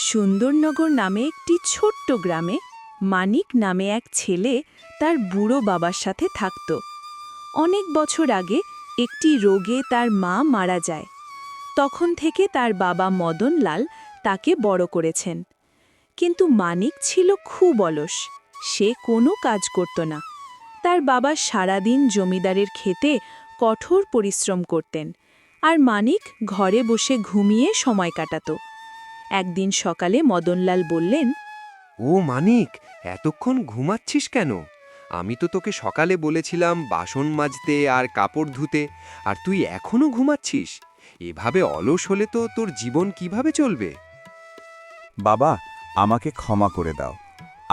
সুন্দরনগর নামে একটি ছোট্ট গ্রামে মানিক নামে এক ছেলে তার বুড়ো বাবার সাথে থাকত। অনেক বছর আগে একটি রোগে তার মা মারা যায়। তখন থেকে তার বাবা মদনলাল তাকে বড় করেছেন। কিন্তু মানিক ছিল খুব অলস, সে কোনো কাজ করত না। তার বাবা সারাদিন জমিদারের ক্ষেতে কঠোর পরিশ্রম করতেন, আর মানিক ঘরে বসে ঘুমিয়ে সময় কাটাত। একদিন সকালে মদনলাল বললেন, ও মানিক, এতক্ষণ ঘুমাচ্ছিস কেন? আমি তো তোকে সকালে বলেছিলাম বাসন মাজতে আর কাপড় ধুতে, আর তুই এখনো ঘুমাচ্ছিস। এভাবে অলস হলে তো তোর জীবন কিভাবে চলবে? বাবা, আমাকে ক্ষমা করে দাও।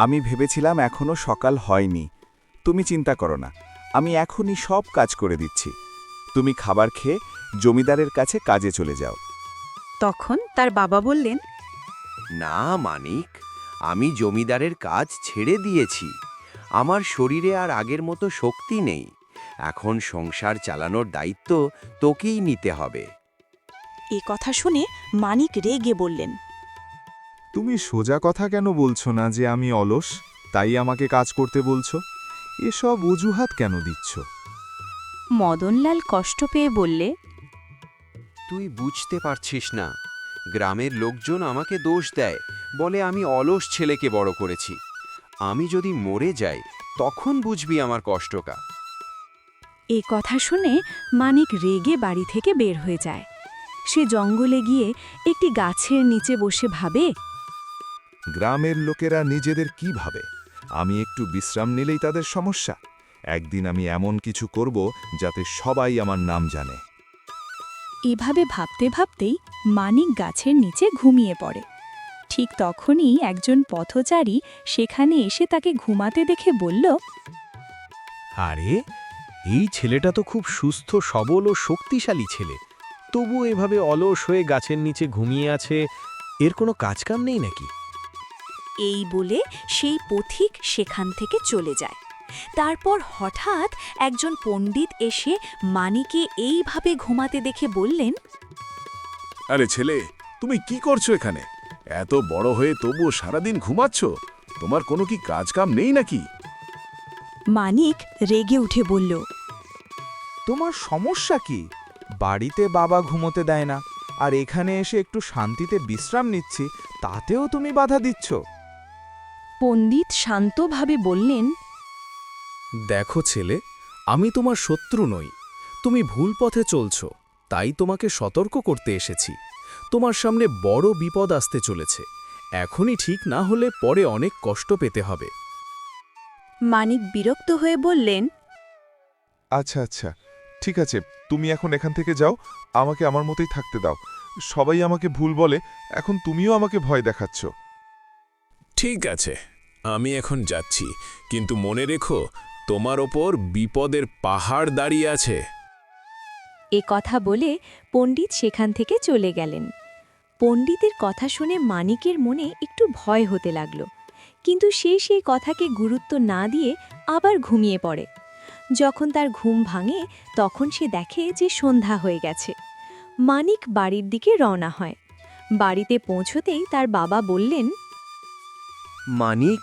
আমি ভেবেছিলাম এখনো সকাল হয়নি। তুমি চিন্তা করো না, আমি এখনই সব কাজ করে দিচ্ছি। তুমি খাবার খেয়ে জমিদারের কাছে কাজে চলে যাও। তখন তার বাবা বললেন, না মানিক, আমি জমিদারের কাজ ছেড়ে দিয়েছি। আমার শরীরে আর আগের মতো শক্তি নেই। এখন সংসার চালানোর দায়িত্ব তোকেই নিতে হবে। এ কথা শুনে মানিক রেগে বললেন, তুমি সোজা কথা কেন বলছো না যে আমি অলস, তাই আমাকে কাজ করতে বলছো? এসব অজুহাত কেন দিচ্ছ? মদনলাল কষ্ট পেয়ে বললে, তুই বুঝতে পারছিস না। গ্রামের লোকজন আমাকে দোষ দেয়, বলে আমি অলস ছেলেকে বড় করেছি। আমি যদি মরে যাই তখন বুঝবি আমার কষ্টটা। এ কথা শুনে মানিক রেগে বাড়ি থেকে বের হয়ে যায়। সে জঙ্গলে গিয়ে একটি গাছের নিচে বসে ভাবে, গ্রামের লোকেরা নিজেদের কি ভাবে? আমি একটু বিশ্রাম নিলেই তাদের সমস্যা। একদিন আমি এমন কিছু করব যাতে সবাই আমার নাম জানে। এভাবে ভাবতে ভাবতেই মানিক গাছের নিচে ঘুমিয়ে পড়ে। ঠিক তখনই একজন পথচারী সেখানে এসে তাকে ঘুমাতে দেখে বলল, আরে, এই ছেলেটা তো খুব সুস্থ সবল ও শক্তিশালী ছেলে, তবু এভাবে অলস হয়ে গাছের নিচে ঘুমিয়ে আছে। এর কোনো কাজকাম নেই নাকি? এই বলে সেই পথিক সেখান থেকে চলে যায়। তারপর হঠাৎ একজন পণ্ডিত এসে মানিকে এইভাবে ঘুমাতে দেখে বললেন, আরে ছেলে, তুমি কি করছো এখানে? এত বড় হয়ে তবুও সারাদিন ঘুমাচ্ছ? তোমার কোনো কি কাজ কাম নেই নাকি? মানিক রেগে উঠে বলল, তোমার সমস্যা কি? বাড়িতে বাবা ঘুমোতে দেয় না, আর এখানে এসে একটু শান্তিতে বিশ্রাম নিচ্ছি, তাতেও তুমি বাধা দিচ্ছ? পণ্ডিত শান্তভাবে বললেন, দেখো ছেলে, আমি তোমার শত্রু নই। তুমি ভুল পথে চলছ, তাই তোমাকে সতর্ক করতে এসেছি। তোমার সামনে বড় বিপদ আসতে চলেছে। এখনই ঠিক না হলে পরে অনেক কষ্ট পেতে হবে। মানিক বিরক্ত হয়ে বললেন, আচ্ছা আচ্ছা, ঠিক আছে, তুমি এখন এখান থেকে যাও। আমাকে আমার মতোই থাকতে দাও। সবাই আমাকে ভুল বলে, এখন তুমিও আমাকে ভয় দেখাচ্ছ। ঠিক আছে, আমি এখন যাচ্ছি, কিন্তু মনে রেখো, তোমার ওপর বিপদের পাহাড় দাঁড়িয়ে আছে। এ কথা বলে পণ্ডিত সেখান থেকে চলে গেলেন। পণ্ডিতের কথা শুনে মানিকের মনে একটু ভয় হতে লাগল, কিন্তু সে সেই কথাকে গুরুত্ব না দিয়ে আবার ঘুমিয়ে পড়ে। যখন তার ঘুম ভাঙে তখন সে দেখে যে সন্ধ্যা হয়ে গেছে। মানিক বাড়ির দিকে রওনা হয়। বাড়িতে পৌঁছতেই তার বাবা বললেন, মানিক,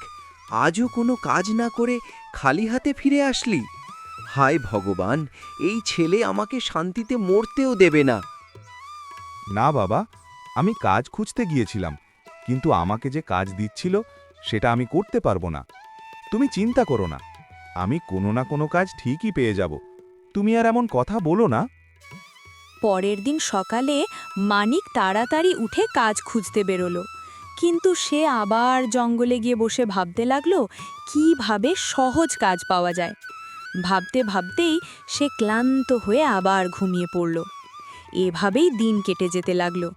আজও কোনো কাজ না করে খালি হাতে ফিরে আসলি? হায় ভগবান, এই ছেলে আমাকে শান্তিতে মরতেও দেবে না। না বাবা, আমি কাজ খুঁজতে গিয়েছিলাম, কিন্তু আমাকে যে কাজ দিচ্ছিল সেটা আমি করতে পারবো না। তুমি চিন্তা করো না, আমি কোনো না কোনো কাজ ঠিকই পেয়ে যাব। তুমি আর এমন কথা বলো না। পরের দিন সকালে মানিক তাড়াতাড়ি উঠে কাজ খুঁজতে বেরোলো, কিন্তু সে আবার জঙ্গলে গিয়ে বসে ভাবতে লাগলো কিভাবে সহজ কাজ পাওয়া যায়। ভাবতে ভাবতেই সে ক্লান্ত হয়ে আবার ঘুমিয়ে পড়ল। এভাবেই দিন কেটে যেতে লাগলো।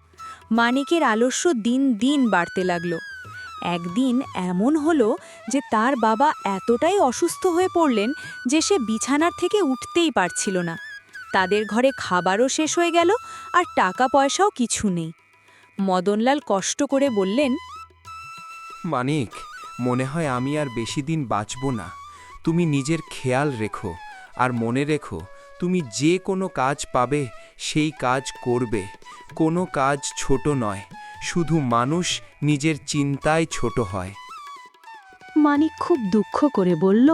মানিকের আলস্য দিন দিন বাড়তে লাগলো। একদিন এমন হলো যে তার বাবা এতটাই অসুস্থ হয়ে পড়লেন যে সে বিছানার থেকে উঠতেই পারছিল না। তাদের ঘরে খাবারও শেষ হয়ে গেল, আর টাকা পয়সাও কিছু নেই। মদনলাল কষ্ট করে বললেন, মানিক, মনে হয় আমি আর বেশি দিন বাঁচব না। তুমি নিজের খেয়াল রেখো, আর মনে রেখো, তুমি যে কোনো কাজ পাবে সেই কাজ করবে। কোনো কাজ ছোট নয়। শুধু মানুষ নিজের চিন্তায় ছোট হয়। মানিক খুব দুঃখ করে বলল,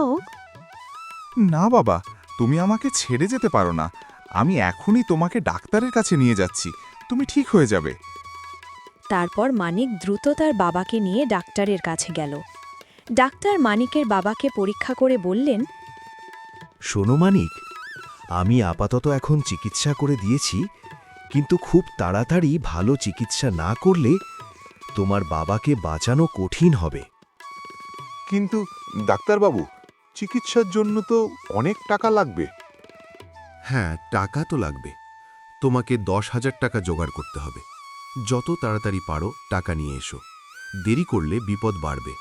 না বাবা, তুমি আমাকে ছেড়ে যেতে পারো না। আমি এখনই তোমাকে ডাক্তারের কাছে নিয়ে যাচ্ছি, তুমি ঠিক হয়ে যাবে। তারপর মানিক দ্রুত তার বাবাকে নিয়ে ডাক্তারের কাছে গেল। ডাক্তার মানিকের বাবাকে পরীক্ষা করে বললেন, শোনো মানিক, আমি আপাতত এখন চিকিৎসা করে দিয়েছি, কিন্তু খুব তাড়াতাড়ি ভালো চিকিৎসা না করলে তোমার বাবাকে বাঁচানো কঠিন হবে। কিন্তু ডাক্তারবাবু, চিকিৎসার জন্য তো অনেক টাকা লাগবে। হ্যাঁ, টাকা তো লাগবে। তোমাকে 10,000 টাকা জোগাড় করতে হবে। যত তাড়াতাড়ি পারো টাকা নিয়ে এসো, দেরি করলে বিপদ বাড়বে।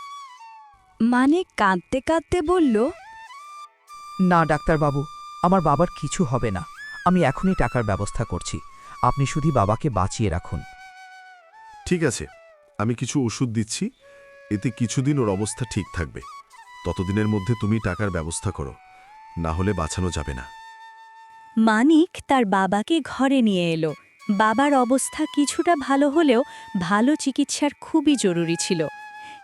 মানিক কাঁদতে কাঁদতে বলল, না ডাক্তারবাবু, আমার বাবার কিছু হবে না। আমি এখনই টাকার ব্যবস্থা করছি। আপনি শুধু বাবাকে বাঁচিয়ে রাখুন। ঠিক আছে, আমি কিছু ওষুধ দিচ্ছি, এতে কিছুদিন ওর অবস্থা ঠিক থাকবে। ততদিনের মধ্যে তুমি টাকার ব্যবস্থা করো, না হলে বাঁচানো যাবে না। মানিক তার বাবাকে ঘরে নিয়ে এলো। বাবার অবস্থা কিছুটা ভালো হলেও ভালো চিকিৎসার খুবই জরুরি ছিল।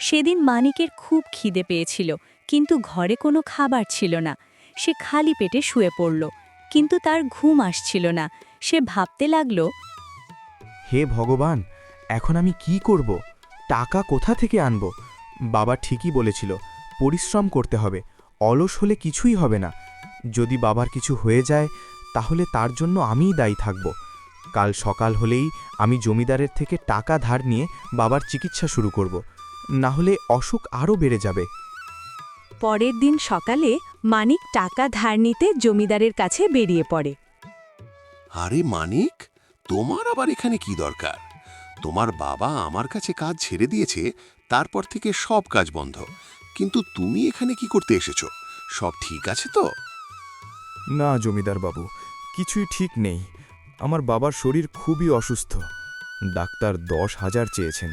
সেদিন মানিকের খুব খিদে পেয়েছিল, কিন্তু ঘরে কোনো খাবার ছিল না। সে খালি পেটে শুয়ে পড়ল, কিন্তু তার ঘুম আসছিল না। সে ভাবতে লাগল, হে ভগবান, এখন আমি কি করব? টাকা কোথা থেকে আনব? বাবা ঠিকই বলেছিল, পরিশ্রম করতে হবে, অলস হলে কিছুই হবে না। যদি বাবার কিছু হয়ে যায় তাহলে তার জন্য আমিই দায়ী থাকব। কাল সকাল হলেই আমি জমিদারের থেকে টাকা ধার নিয়ে বাবার চিকিৎসা শুরু করব, না হলে অসুখ আরও বেড়ে যাবে। পরের দিন সকালে মানিক টাকা ধার নিতে জমিদারের কাছে বেরিয়ে পড়ে। আরে মানিক, তোমার আবার এখানে কি দরকার? তোমার বাবা আমার কাছে কাজ ছেড়ে দিয়েছে, তারপর থেকে সব কাজ বন্ধ। কিন্তু তুমি এখানে কি করতে এসেছো? সব ঠিক আছে তো? না জমিদার বাবু, কিছুই ঠিক নেই। আমার বাবার শরীর খুবই অসুস্থ। ডাক্তার 10,000 চেয়েছেন,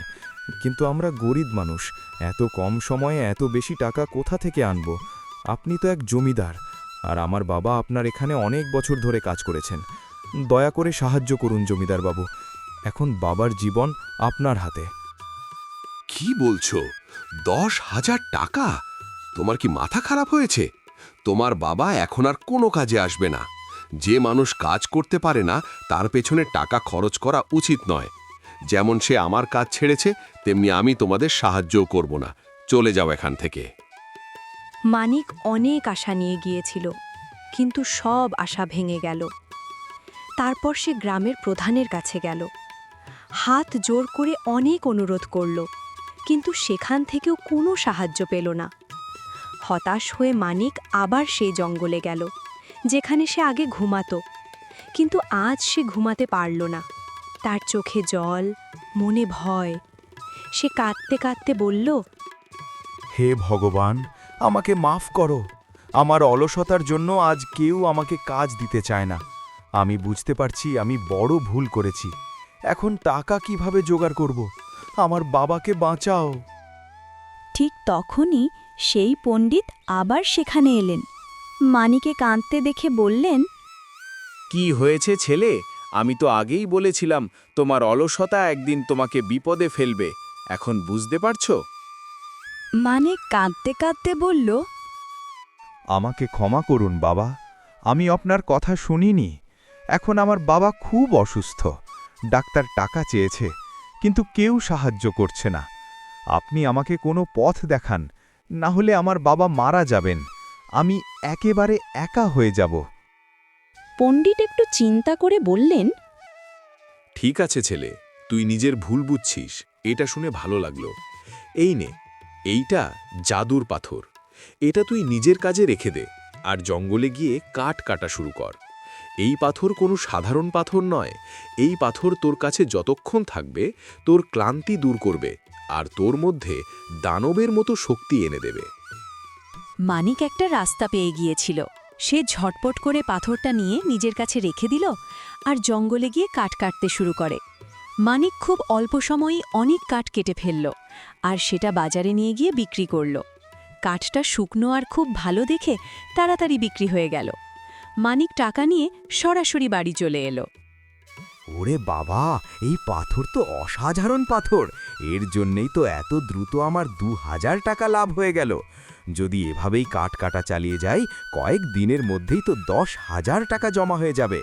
কিন্তু আমরা গরিব মানুষ, এত কম সময়ে এত বেশি টাকা কোথা থেকে আনব? আপনি তো এক জমিদার, আর আমার বাবা আপনার এখানে অনেক বছর ধরে কাজ করেছেন। দয়া করে সাহায্য করুন জমিদার বাবু, এখন বাবার জীবন আপনার হাতে। কি বলছো? 10,000 টাকা? তোমার কি মাথা খারাপ হয়েছে? তোমার বাবা এখন আর কোনো কাজে আসবে না। যে মানুষ কাজ করতে পারে না তার পেছনে টাকা খরচ করা উচিত নয়। যেমন সে আমার কাজ ছেড়েছে, তেমনি আমি তোমাদের সাহায্যও করব না। চলে যাও এখান থেকে। মানিক অনেক আশা নিয়ে গিয়েছিল, কিন্তু সব আশা ভেঙে গেল। তারপর সে গ্রামের প্রধানের কাছে গেল। হাত জোর করে অনেক অনুরোধ করল, কিন্তু সেখান থেকেও কোনো সাহায্য পেল না। হতাশ হয়ে মানিক আবার সেই জঙ্গলে গেল, যেখানে সে আগে ঘুমাতো। কিন্তু আজ সে ঘুমাতে পারল না। তার চোখে জল, মনে ভয়। সে কাঁদতে কাঁদতে বলল, হে ভগবান, আমাকে মাফ করো। আমার অলসতার জন্য আজ কেউ আমাকে কাজ দিতে চায় না। আমি বুঝতে পারছি আমি বড় ভুল করেছি। এখন টাকা কিভাবে জোগাড় করব? আমার বাবাকে বাঁচাও। ঠিক তখনই সেই পণ্ডিত আবার সেখানে এলেন। মানিকে কাঁদতে দেখে বললেন, কি হয়েছে ছেলে? আমি তো আগেই বলেছিলাম তোমার অলসতা একদিন তোমাকে বিপদে ফেলবে। এখন বুঝতে পারছো? মানিক কাঁদতে কাঁদতে বলল, আমাকে ক্ষমা করুন বাবা, আমি আপনার কথা শুনিনি। এখন আমার বাবা খুব অসুস্থ। ডাক্তার টাকা চেয়েছে, কিন্তু কেউ সাহায্য করছে না। আপনি আমাকে কোনো পথ দেখান, না হলে আমার বাবা মারা যাবেন। আমি একেবারে একা হয়ে যাব। পণ্ডিত একটু চিন্তা করে বললেন, ঠিক আছে ছেলে, তুই নিজের ভুল বুঝছিস, এটা শুনে ভালো লাগলো। এই নে, এইটা জাদুর পাথর। এটা তুই নিজের কাজে রেখে দে, আর জঙ্গলে গিয়ে কাঠ কাটা শুরু কর। এই পাথর কোনো সাধারণ পাথর নয়। এই পাথর তোর কাছে যতক্ষণ থাকবে তোর ক্লান্তি দূর করবে, আর তোর মধ্যে দানবের মতো শক্তি এনে দেবে। মানিক একটা রাস্তা পেয়ে গিয়েছিল। সে ঝটপট করে পাথরটা নিয়ে নিজের কাছে রেখে দিল, আর জঙ্গলে গিয়ে কাঠ কাটতে শুরু করে। মানিক খুব অল্প সময়েই অনেক কাঠ কেটে ফেলল, আর সেটা বাজারে নিয়ে গিয়ে বিক্রি করল। কাঠটা শুকনো আর খুব ভালো দেখে তাড়াতাড়ি বিক্রি হয়ে গেল। মানিক টাকা নিয়ে সরাসরি বাড়ি চলে এলো। ওরে বাবা, এই পাথর তো অসাধারণ পাথর। এর জন্যেই তো এত দ্রুত আমার 2000 টাকা লাভ হয়ে গেল। যদি এভাবেই কাঠ কাটা চালিয়ে যাই, কয়েক দিনের মধ্যেই তো 10,000 টাকা জমা হয়ে যাবে।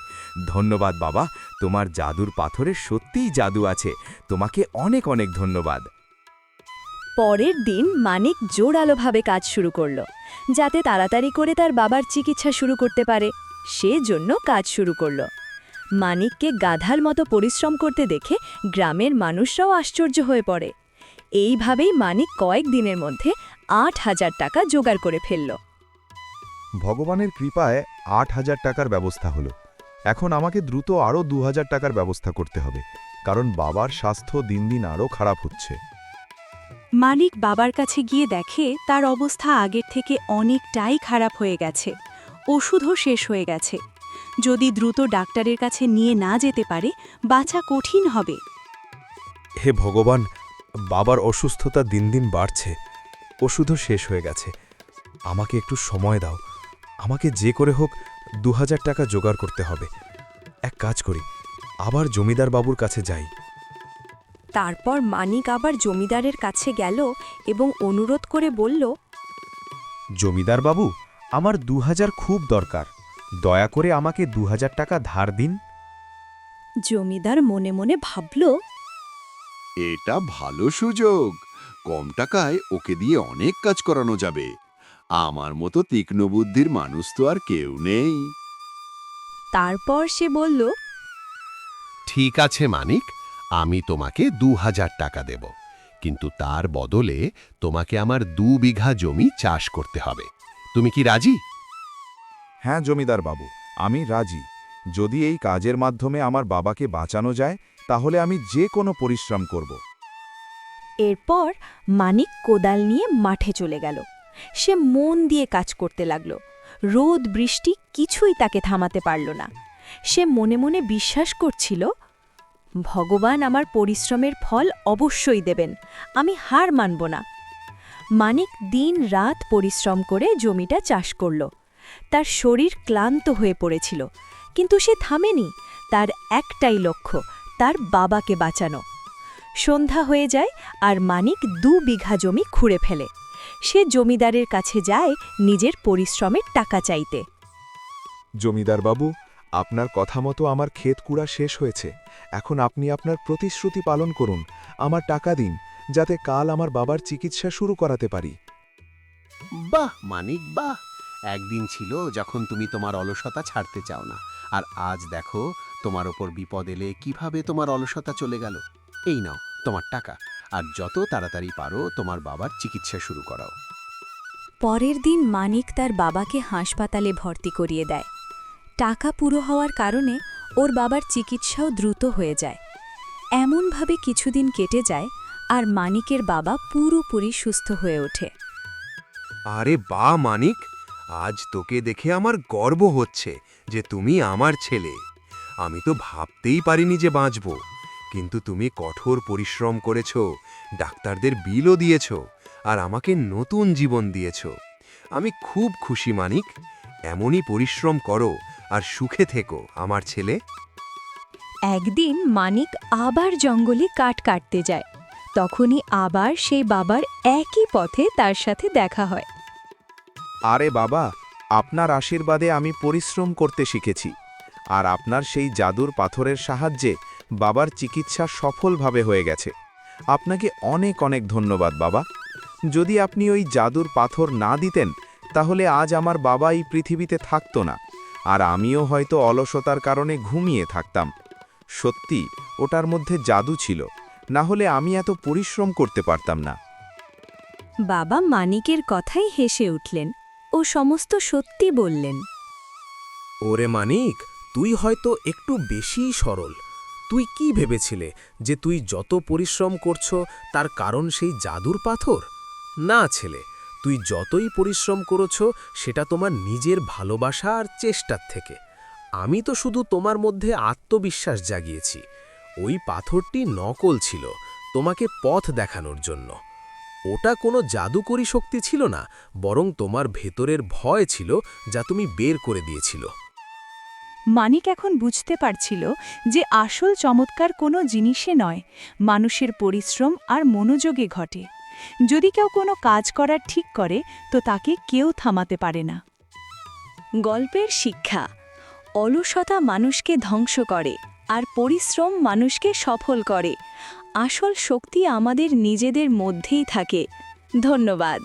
ধন্যবাদ বাবা, তোমার জাদুর পাথরের সত্যিই জাদু আছে। তোমাকে অনেক অনেক ধন্যবাদ। পরের দিন মানিক জোরালোভাবে কাজ শুরু করল, যাতে তাড়াতাড়ি করে তার বাবার চিকিৎসা শুরু করতে পারে। সেজন্য কাজ শুরু করল। মানিককে গাধার মতো পরিশ্রম করতে দেখে গ্রামের মানুষরাও আশ্চর্য হয়ে পড়ে। এইভাবেই মানিক কয়েক দিনের মধ্যে 8,000 টাকা জোগাড় করে ফেলল। ভগবানের কৃপায় 8,000 টাকার ব্যবস্থা হলো। এখন আমাকে দ্রুত আরও 2,000 টাকার ব্যবস্থা করতে হবে, কারণ বাবার স্বাস্থ্য দিন দিন আরও খারাপ হচ্ছে। মানিক বাবার কাছে গিয়ে দেখে তার অবস্থা আগের থেকে অনেকটাই খারাপ হয়ে গেছে। ওষুধও শেষ হয়ে গেছে। যদি দ্রুত ডাক্তারের কাছে নিয়ে না যেতে পারে, বাঁচা কঠিন হবে। হে ভগবান, বাবার অসুস্থতা দিন দিন বাড়ছে, ওষুধও শেষ হয়ে গেছে। আমাকে একটু সময় দাও। আমাকে যে করে হোক 2,000 টাকা জোগাড় করতে হবে। এক কাজ করি, আবার জমিদার বাবুর কাছে যাই। তারপর মানিক আবার জমিদারের কাছে গেল এবং অনুরোধ করে বলল, জমিদার বাবু, আমার 2000 খুব দরকার। দয়া করে আমাকে 2000 টাকা ধার দিন। জমিদার মনে মনে ভাবল, এটা ভালো সুযোগ। কম টাকায় ওকে দিয়ে অনেক কাজ করানো যাবে। আমার মতো তীক্ষ্ণ বুদ্ধির মানুষ তো আর কেউ নেই। তারপর সে বলল, ঠিক আছে মানিক, আমি তোমাকে 2,000 টাকা দেব, কিন্তু তার বদলে তোমাকে আমার 2 বিঘা জমি চাষ করতে হবে। তুমি কি রাজি? হ্যাঁ জমিদার বাবু, আমি রাজি। যদি এই কাজের মাধ্যমে আমার বাবাকে বাঁচানো যায়, তাহলে আমি যে কোনো পরিশ্রম করব। এরপর মানিক কোদাল নিয়ে মাঠে চলে গেল। সে মন দিয়ে কাজ করতে লাগল। রোদ বৃষ্টি কিছুই তাকে থামাতে পারল না। সে মনে মনে বিশ্বাস করছিল, ভগবান আমার পরিশ্রমের ফল অবশ্যই দেবেন, আমি হার মানব না। মানিক দিন রাত পরিশ্রম করে জমিটা চাষ করল। তার শরীর ক্লান্ত হয়ে পড়েছিল, কিন্তু সে থামেনি। তার একটাই লক্ষ্য, তার বাবাকে বাঁচানো। সন্ধ্যা হয়ে যায় আর মানিক 2 বিঘা জমি খুঁড়ে ফেলে। সে জমিদারের কাছে যায় নিজের পরিশ্রমের টাকা চাইতে। জমিদার বাবু, আপনার কথা মতো আমার ক্ষেত কুড়া শেষ হয়েছে। এখন আপনি আপনার প্রতিশ্রুতি পালন করুন, আমার টাকা দিন, যাতে কাল আমার বাবার চিকিৎসা শুরু করাতে পারি। বাহ মানিক, বাহ! একদিন ছিল যখন তুমি তোমার অলসতা ছাড়তে চাও না, আর আজ দেখো তোমার ওপর বিপদ এলে কিভাবে তোমার অলসতা চলে গেল। এই নাও তোমার টাকা, আর যত তাড়াতাড়ি পারো তোমার বাবার চিকিৎসা শুরু করাও। পরের দিন মানিক তার বাবাকে হাসপাতালে ভর্তি করিয়ে দেয়। টাকা পুরো হওয়ার কারণে ওর বাবার চিকিৎসাও দ্রুত হয়ে যায়। এমনভাবে কিছুদিন কেটে যায় আর মানিকের বাবা পুরোপুরি সুস্থ হয়ে ওঠে। আরে বা মানিক, আজ তোকে দেখে আমার গর্ব হচ্ছে যে তুমি আমার ছেলে। আমি তো ভাবতেই পারিনি যে বাঁচব, কিন্তু তুমি কঠোর পরিশ্রম করেছ, ডাক্তারদের বিলও দিয়েছ, আর আমাকে নতুন জীবন দিয়েছ। আমি খুব খুশি মানিক। এমনই পরিশ্রম করো আর সুখে থেকো আমার ছেলে। একদিন মানিক আবার জঙ্গলে কাঠ কাটতে যায়। তখনই আবার সেই বাবার একই পথে তার সাথে দেখা হয়। আরে বাবা, আপনার আশীর্বাদে আমি পরিশ্রম করতে শিখেছি, আর আপনার সেই জাদুর পাথরের সাহায্যে বাবার চিকিৎসা সফলভাবে হয়ে গেছে। আপনাকে অনেক অনেক ধন্যবাদ বাবা। যদি আপনি ওই জাদুর পাথর না দিতেন, তাহলে আজ আমার বাবা এই পৃথিবীতে থাকতো না, আর আমিও হয়তো অলসতার কারণে ঘুমিয়ে থাকতাম। সত্যি ওটার মধ্যে জাদু ছিল, না হলে আমি এত পরিশ্রম করতে পারতাম না। বাবা মানিকের কথাই হেসে উঠলেন ও সমস্ত সত্যি বললেন। ওরে মানিক, তুই হয়তো একটু বেশিই সরল। তুই কি ভেবেছিলে যে তুই যত পরিশ্রম করছো তার কারণ সেই জাদুর পাথর? না ছেলে, তুই যতই পরিশ্রম করেছো সেটা তোমার নিজের ভালোবাসা আর চেষ্টার থেকে। আমি তো শুধু তোমার মধ্যে আত্মবিশ্বাস জাগিয়েছি। ওই পাথরটি নকল ছিল, তোমাকে পথ দেখানোর জন্য। ওটা কোনো জাদুকরী শক্তি ছিল না, বরং তোমার ভেতরের ভয় ছিল, যা তুমি বের করে দিয়েছিল। মানিক এখন বুঝতে পারছিল যে আসল চমৎকার কোনো জিনিসে নয়, মানুষের পরিশ্রম আর মনোযোগে ঘটে। যদি কেউ কোনো কাজ করার ঠিক করে তো তাকে কেউ থামাতে পারে না। গল্পের শিক্ষা: অলসতা মানুষকে ধ্বংস করে আর পরিশ্রম মানুষকে সফল করে। আসল শক্তি আমাদের নিজেদের মধ্যেই থাকে। ধন্যবাদ।